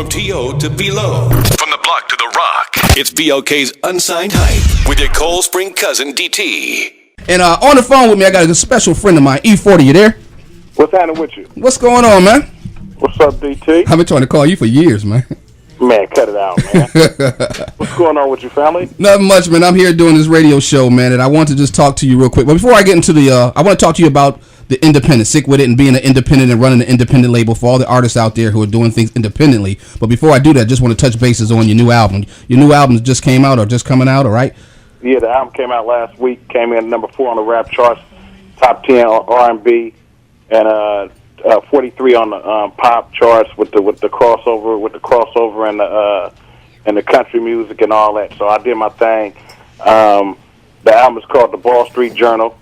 From T.O. to B-Lo. From the block to the rock. It's BLK's Unsigned Hype with your Cold Spring cousin, DT. And on the phone with me, I got a special friend of mine, E40. You there? What's happening with you? What's going on, man? What's up, DT? I've been trying to call you for years, man. Man, cut it out, man. What's going on with your family? Nothing much, man. I'm here doing this radio show, man, and I want to just talk to you real quick. But before I get into I want to talk to you about the independent, Sick With It, and being an independent and running an independent label for all the artists out there who are doing things independently. But before I do that, I just want to touch bases on your new album. Your new album just came out or just coming out, all right? Yeah, the album came out last week. Came in number 4 on the rap charts, top 10 on R&B, and 43 on the pop charts with the crossover and the country music and all that. So I did my thing. The album is called The Ball Street Journal.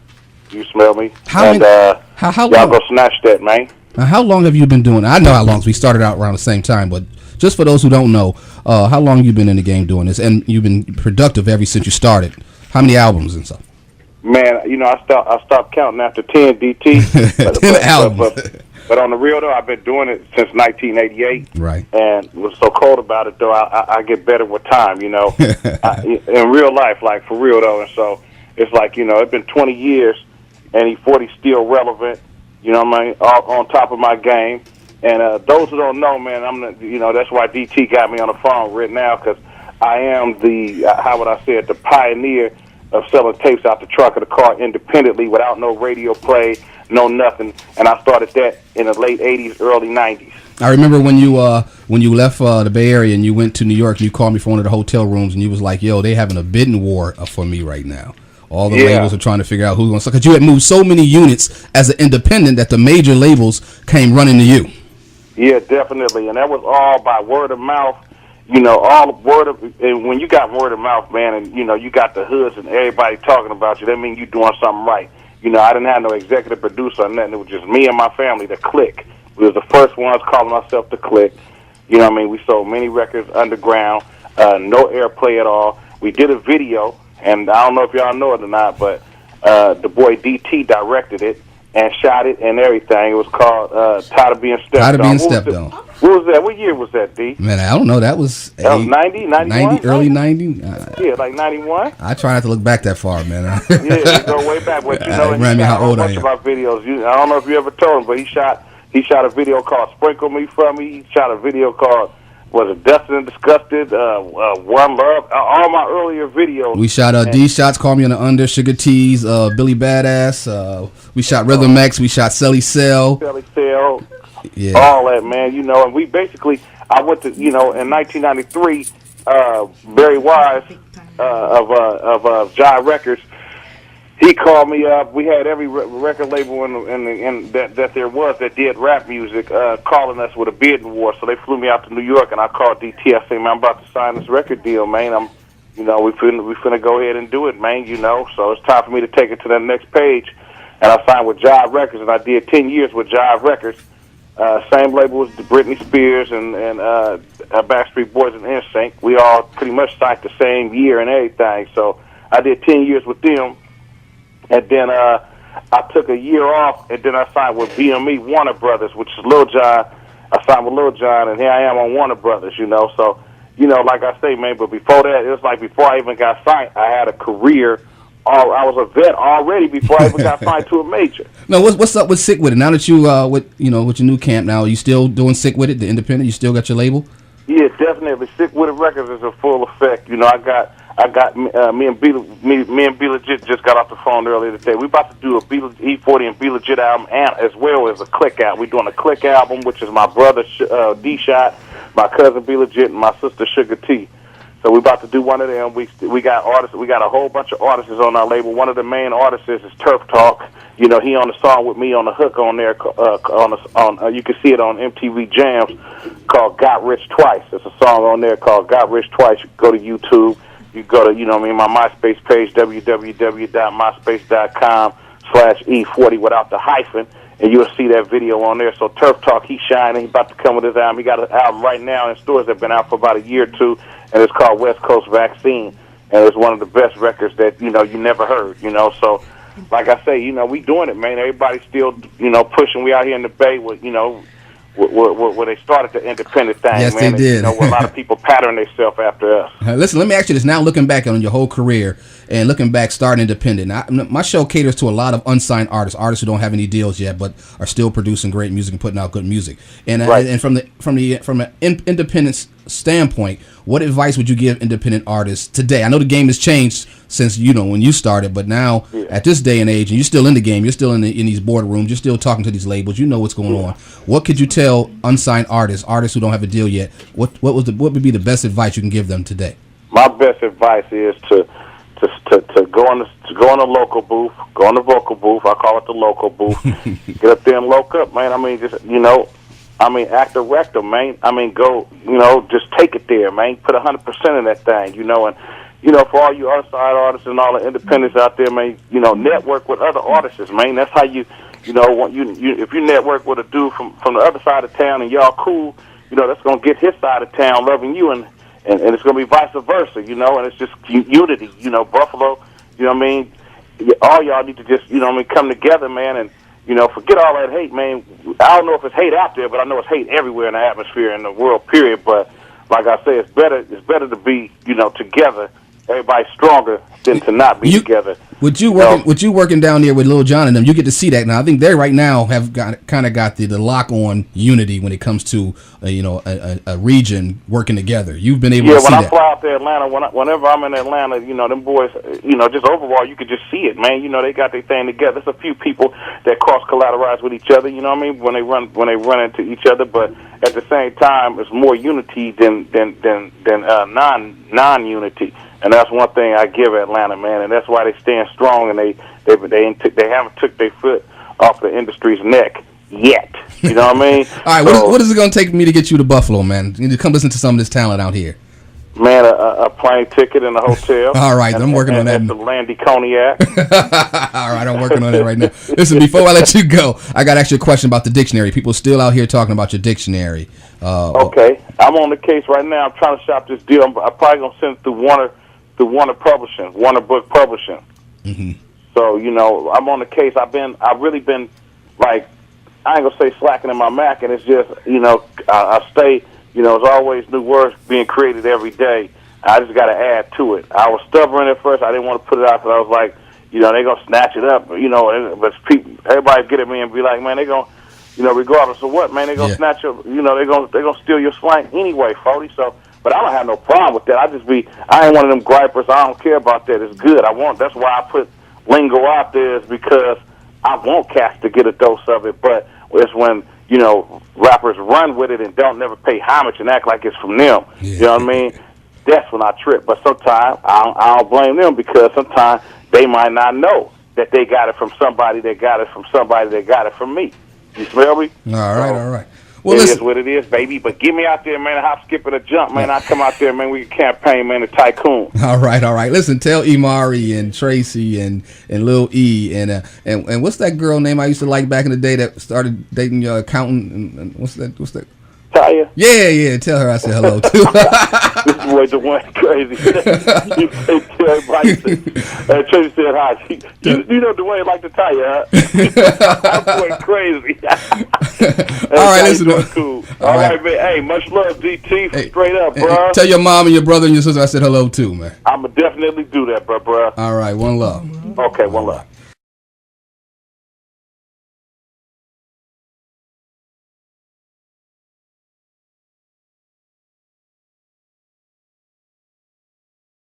You smell me? How y'all long? go snatch that, man. How long have you been doing it? I know how long. We started out around the same time, but just for those who don't know, how long you been in the game doing this? And you've been productive ever since you started. How many albums and stuff? Man, you know, I stopped counting after 10, DT. 10 albums. But on the real, though, I've been doing it since 1988. Right. And what's so cold about it, though, I get better with time, you know. In real life, like, for real, though. And so it's like, you know, it's been 20 years, and E40's still relevant, you know what I mean, on top of my game. And those who don't know, man, that's why DT got me on the phone right now, because I am how would I say it, the pioneer of selling tapes out the trunk of the car independently without no radio play, no nothing. And I started that in the late 80s, early 90s. I remember when you left the Bay Area and you went to New York and you called me from one of the hotel rooms and you was like, yo, they having a bidding war for me right now. All the labels are trying to figure out who's going to suck. Because you had moved so many units as an independent that the major labels came running to you. Yeah, definitely. And that was all by word of mouth. You know, and when you got word of mouth, man, and, you know, you got the hoods and everybody talking about you, that means you're doing something right. You know, I didn't have no executive producer or nothing. It was just me and my family, the Click. We was the first ones calling ourselves the Click. You know what I mean? We sold many records underground, no airplay at all. We did a video, and I don't know if y'all know it or not, but the boy DT directed it and shot it and everything. It was called Tired of Being Stepped On. Tired of Being Stepped On. What was that? What year was that, D? Man, I don't know. That was 90, 91? Early 90? Yeah, like 91. I try not to look back that far, man. Yeah, you go way back. But you know, remind me how old I am. Of our videos. I don't know if you ever told him, but he shot a video called "Sprinkle Me For Me." He shot a video called Dusted and Disgusted, One Love. All my earlier videos. We shot D Shots, Call Me on the Under, Sugar Tees, Billy Badass. We shot Rhythm X. We shot Selly Cell. Yeah. All that, man, you know, and we basically, I went to, you know, in 1993, Barry Wise of Jive Records, he called me up. We had every record label in that there was that did rap music calling us with a bidding war. So they flew me out to New York, and I called DT. I said, man, I'm about to sign this record deal, man. We finna go ahead and do it, man, you know. So it's time for me to take it to the next page. And I signed with Jive Records, and I did 10 years with Jive Records. Same label as Britney Spears and Backstreet Boys and NSYNC. We all pretty much signed the same year and everything. So I did 10 years with them. And then I took a year off, and then I signed with BME Warner Brothers, which is Lil Jon. I signed with Lil Jon, and here I am on Warner Brothers, you know. So, you know, like I say, man, but before that, it was like before I even got signed, I had a career. I was a vet already before I even got signed to a major. No, what's up with Sick With It? Now that you with your new camp now, are you still doing Sick With It, the independent? You still got your label? Yeah, definitely. Sick With It Records is in full effect. You know, I got me and B Legit just got off the phone earlier today. We about to do a E40 and B Legit album, and as well as a Click album. We're doing a Click album, which is my brother D Shot, my cousin B Legit, and my sister Sugar T. So we're about to do one of them. We got artists. We got a whole bunch of artists on our label. One of the main artists is Turf Talk. You know, he on the song with me on the hook on there. You can see it on MTV Jams called "Got Rich Twice." There's a song on there called "Got Rich Twice." You go to YouTube. You go to my MySpace page www.myspace.com/E40 without the hyphen, and you'll see that video on there. So Turf Talk, he's shining. He's about to come with his album. He got an album right now in stores that have been out for about a year or two, and it's called West Coast Vaccine. And it's one of the best records that, you never heard, So, like I say, we doing it, man. Everybody's still, pushing. We out here in the Bay with, where they started the independent thing. Yes, man. they did. Where a lot of people pattern themselves after us. Listen, let me ask you this. Now, looking back on your whole career and looking back, starting independent, my show caters to a lot of unsigned artists who don't have any deals yet, but are still producing great music and putting out good music. And Right. and from an independent standpoint, what advice would you give independent artists today? I know the game has changed since when you started, but now at this day and age, and you're still in the game, you're still in these boardrooms, you're still talking to these labels, you know what's going on. What could you tell unsigned artists who don't have a deal yet? What would be the best advice you can give them today? My best advice is to go on the local booth, go on the vocal booth. I call it the local booth. Get up there and loc up, man. I mean, just act a rectum, man. I mean, go, just take it there, man. Put 100% in that thing, and for all you outside artists and all the independents out there, man, network with other artists, man. That's how you if you network with a dude from the other side of town and y'all cool, that's gonna get his side of town loving you, and it's gonna be vice versa, and it's just unity, Buffalo, all y'all need to just, come together, man, and forget all that hate, man. I don't know if it's hate out there, but I know it's hate everywhere in the atmosphere in the world, period. But like I say, it's better to be, together. Everybody's stronger than to not be together. With you working down there with Lil Jon and them, you get to see that now. I think they right now have got the lock on unity when it comes to a region working together. You've been able to see that. Yeah, when I fly out to Atlanta, whenever I'm in Atlanta, them boys, just overall, you could just see it, man. They got their thing together. There's a few people that cross collateralize with each other. You know what I mean? When they run into each other, but at the same time, it's more unity than non-unity. And that's one thing I give Atlanta, man, and that's why they stand strong, and they haven't took their foot off the industry's neck yet. You know what I mean? All right, what is it going to take me to get you to Buffalo, man? You need to come listen to some of this talent out here. Man, a plane ticket and a hotel. All right, I'm working on that. At the Landy Cognac. All right, I'm working on that right now. Listen, before I let you go, I got to ask you a question about the dictionary. People still out here talking about your dictionary. Okay, I'm on the case right now. I'm trying to shop this deal. I'm probably going to send it through Warner Publishing, Warner Book Publishing. Mm-hmm. So, I'm on the case. I've really been, like, I ain't going to say slacking in my Mac, and it's just, I stay, there's always new words being created every day. I just got to add to it. I was stubborn at first. I didn't want to put it out because I was like, they're going to snatch it up, but everybody get at me and be like, man, they're going to, regardless of what, man, they're going to snatch your, they're going to steal your slang anyway, 40, so. But I don't have no problem with that. I ain't one of them gripers. I don't care about that. It's good. That's why I put lingo out there, is because I want cats to get a dose of it. But it's when, rappers run with it and don't never pay homage and act like it's from them. Yeah. You know what I mean? That's when I trip. But sometimes I don't blame them, because sometimes they might not know that they got it from somebody that got it from somebody that got it from me. You smell me? All right. Well, it is what it is, baby. But get me out there, man. A hop, skip, and a jump, man. I come out there, man. We can campaign, man. The tycoon. All right. Listen, tell Imari and Tracy and Lil E and what's that girl name I used to like back in the day that started dating your accountant? And what's that? Taya? Yeah. Tell her I said hello too. This boy Dwayne crazy. You say to everybody. Tracy said hi. You know Dwayne like to tell you, huh? I'm going crazy. All right, listen. Cool. All right, man. Hey, much love, DT. Hey, straight up, bro. Tell your mom and your brother and your sister I said hello too, man. I'ma definitely do that, bro. All right, one love. Okay, one love.